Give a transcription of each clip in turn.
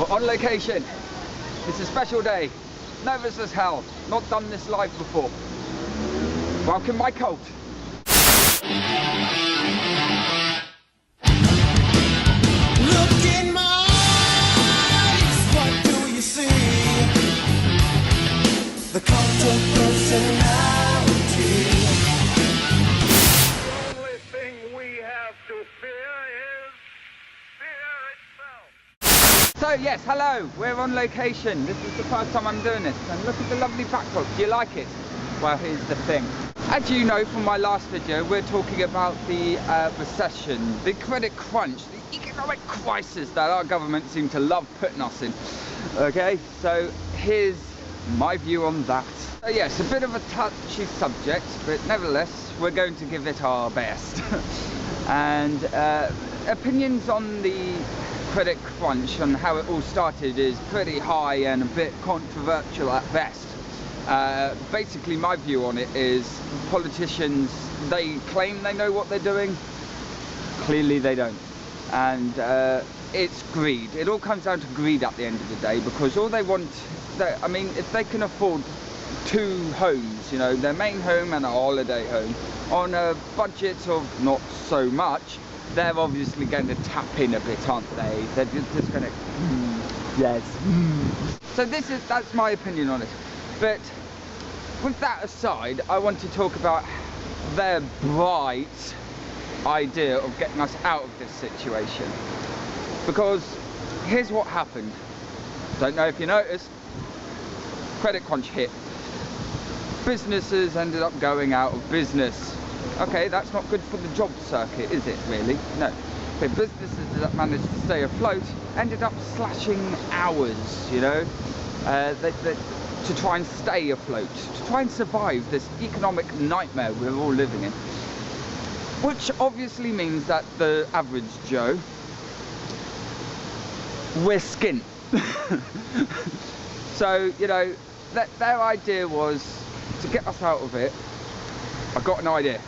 We're on location. It's a special day. Nervous as hell. Not done this live before. Welcome my cult. Look in my eyes, what do you see? The cult of personality. The only thing we have to fear is fear itself. So yes, hello, we're on location. This is the first time I'm doing this. And look at the lovely backdrop. Do you like it? Well, here's the thing. As you know from my last video, we're talking about the recession, the credit crunch, the economic crisis that our government seem to love putting us in. Okay, so here's my view on that. So yes, a bit of a touchy subject, but nevertheless, we're going to give it our best. And opinions on the credit crunch and how it all started is pretty high and a bit controversial at best. Basically my view on it is politicians, they claim they know what they're doing, clearly they don't, and it's greed. It all comes down to greed at the end of the day, because all they want, I mean, if they can afford two homes, you know, their main home and a holiday home, on a budget of not so much, they're obviously going to tap in a bit, aren't they? They're just going to, yes. So that's my opinion on it. But with that aside, I want to talk about their bright idea of getting us out of this situation. Because here's what happened. Don't know if you noticed, credit crunch hit. Businesses ended up going out of business. Okay, that's not good for the job circuit, is it really? No. But businesses that managed to stay afloat ended up slashing hours, you know, to try and stay afloat, to try and survive this economic nightmare we're all living in. Which obviously means that the average Joe, we're skint. So, you know, their idea was to get us out of it. I got an idea.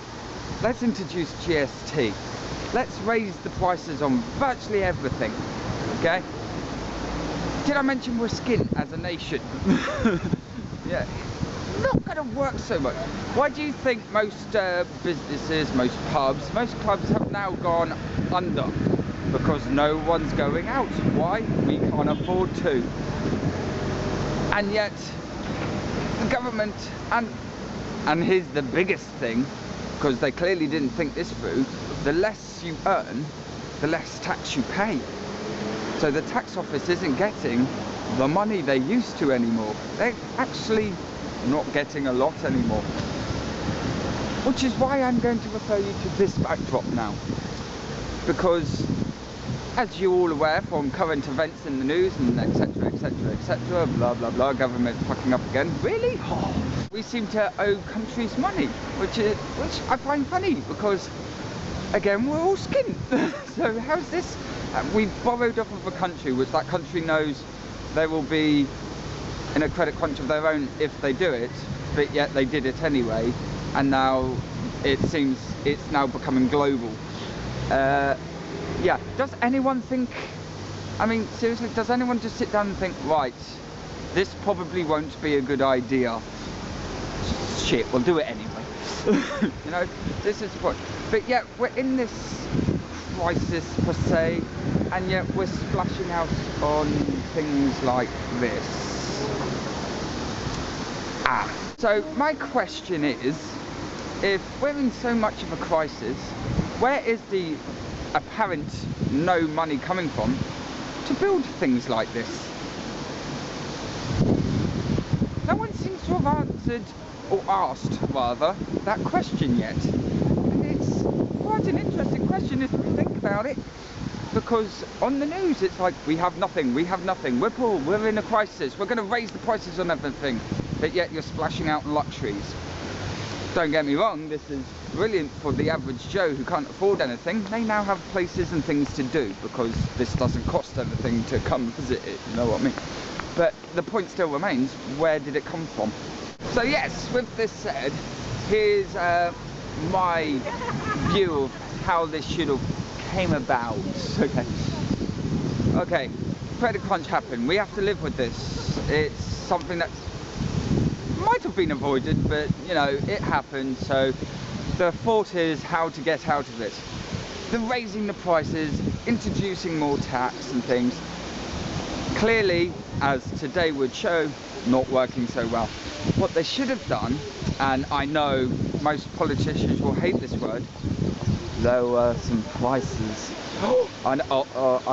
Let's introduce GST. Let's raise the prices on virtually everything, okay? Did I mention we're skint as a nation? Yeah, not going to work so much. Why do you think most businesses, most pubs, most clubs have now gone under? Because no one's going out. Why? We can't afford to. And yet, the government, and here's the biggest thing, because they clearly didn't think this through, the less you earn, the less tax you pay. So the tax office isn't getting the money they used to anymore. They're actually not getting a lot anymore. Which is why I'm going to refer you to this backdrop now. Because, as you're all aware from current events in the news and etc, etc, etc, blah blah blah, government fucking up again. Really? Oh. We seem to owe countries money, which I find funny, because again, we're all skint. So how's this? We've borrowed off of a country which that country knows they will be in a credit crunch of their own if they do it, but yet they did it anyway, and now it seems it's now becoming global. Yeah, does anyone think, I mean, seriously, does anyone just sit down and think, right, this probably won't be a good idea? Shit, we'll do it anyway. You know, this is what, but yet we're in this crisis per se, and yet we're splashing out on things like this. So my question is, if we're in so much of a crisis, where is the apparent no money coming from to build things like this? No one seems to have answered, or asked rather, that question yet. And it's quite an interesting question if we think about it, because on the news it's like, we have nothing, we're poor, we're in a crisis, we're going to raise the prices on everything, but yet you're splashing out luxuries. Don't get me wrong, this is brilliant for the average Joe who can't afford anything. They now have places and things to do, because this doesn't cost anything to come visit it, you know what I mean? But the point still remains, where did it come from? So yes, with this said, here's my view of how this should have came about. Okay, credit crunch happened. We have to live with this. It's something that might have been avoided, but you know, it happened. So the thought is how to get out of it. The raising the prices, introducing more tax and things, clearly, as today would show, not working so well. What they should have done, and I know most politicians will hate this word, lower some prices. I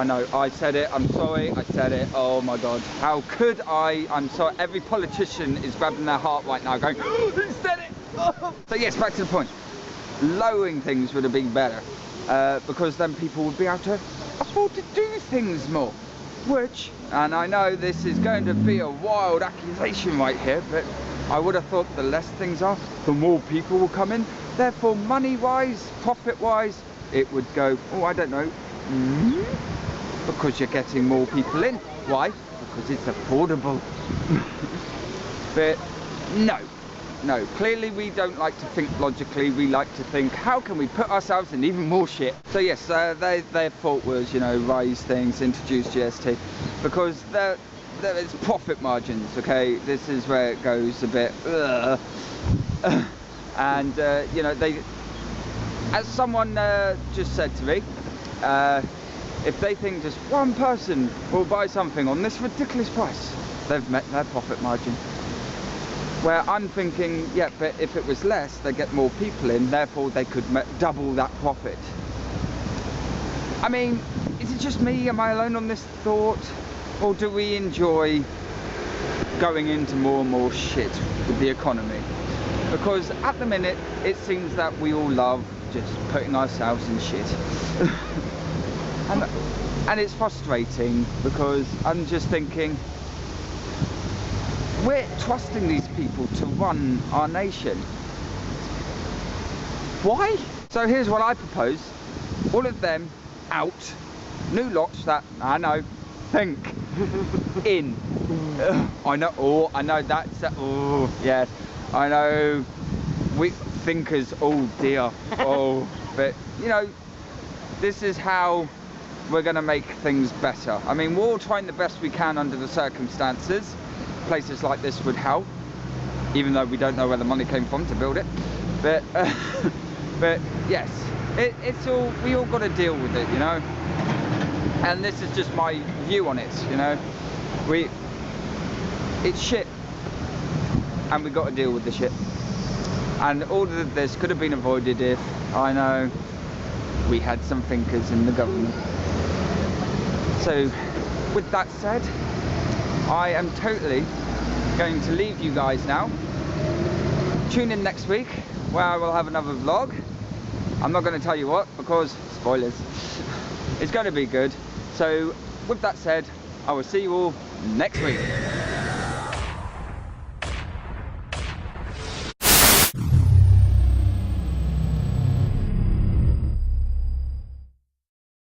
know, I said it, I'm sorry, I said it, oh my god, how could I? I'm sorry, every politician is grabbing their heart right now going, oh, he said it! So yes, back to the point, lowering things would have been better, because then people would be able to afford to do things more, which, and I know this is going to be a wild accusation right here, but I would have thought the less things are, the more people will come in, therefore money-wise, profit-wise, it would go, oh, I don't know, because you're getting more people in. Why? Because it's affordable. But no, clearly we don't like to think logically, we like to think, how can we put ourselves in even more shit? So yes, their thought was, you know, raise things, introduce GST, because there is profit margins, okay? This is where it goes a bit, and, you know, they, as someone just said to me, if they think just one person will buy something on this ridiculous price, they've met their profit margin. Where I'm thinking, yeah, but if it was less, they get more people in, therefore they could double that profit. I mean, is it just me? Am I alone on this thought? Or do we enjoy going into more and more shit with the economy? Because at the minute, it seems that we all love just putting ourselves in shit. and it's frustrating, because I'm just thinking, we're trusting these people to run our nation. Why? So here's what I propose. All of them out. New lots that, I know, think. In. I know, oh, I know that's, oh, yes. I know, we thinkers, oh dear, oh. But, you know, this is how we're going to make things better. I mean, we're all trying the best we can under the circumstances. Places like this would help, even though we don't know where the money came from to build it. But but yes, it's all, we all got to deal with it, you know. And this is just my view on it, you know. It's shit, and we got to deal with the shit. And all of this could have been avoided if, I know, we had some thinkers in the government. So, with that said, I am totally going to leave you guys now. Tune in next week, where I will have another vlog. I'm not going to tell you what, because spoilers. It's going to be good. So with that said, I will see you all next week.